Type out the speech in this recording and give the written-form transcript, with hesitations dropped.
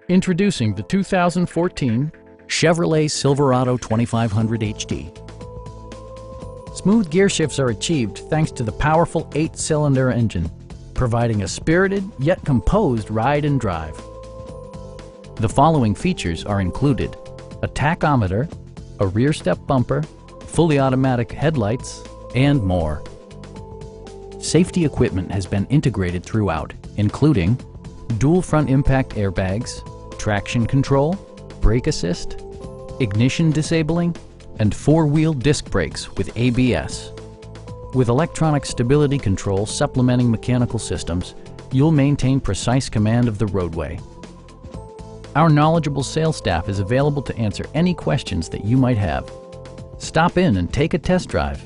Introducing the 2014 Chevrolet Silverado 2500HD. Smooth gear shifts are achieved thanks to the powerful 8-cylinder engine, providing a spirited yet composed ride and drive. The following features are included: a tachometer, a rear step bumper, fully automatic headlights, and more. Safety equipment has been integrated throughout, including dual front impact airbags, traction control, brake assist, ignition disabling, and 4-wheel disc brakes with ABS. With electronic stability control supplementing mechanical systems, you'll maintain precise command of the roadway. Our knowledgeable sales staff is available to answer any questions that you might have. Stop in and take a test drive.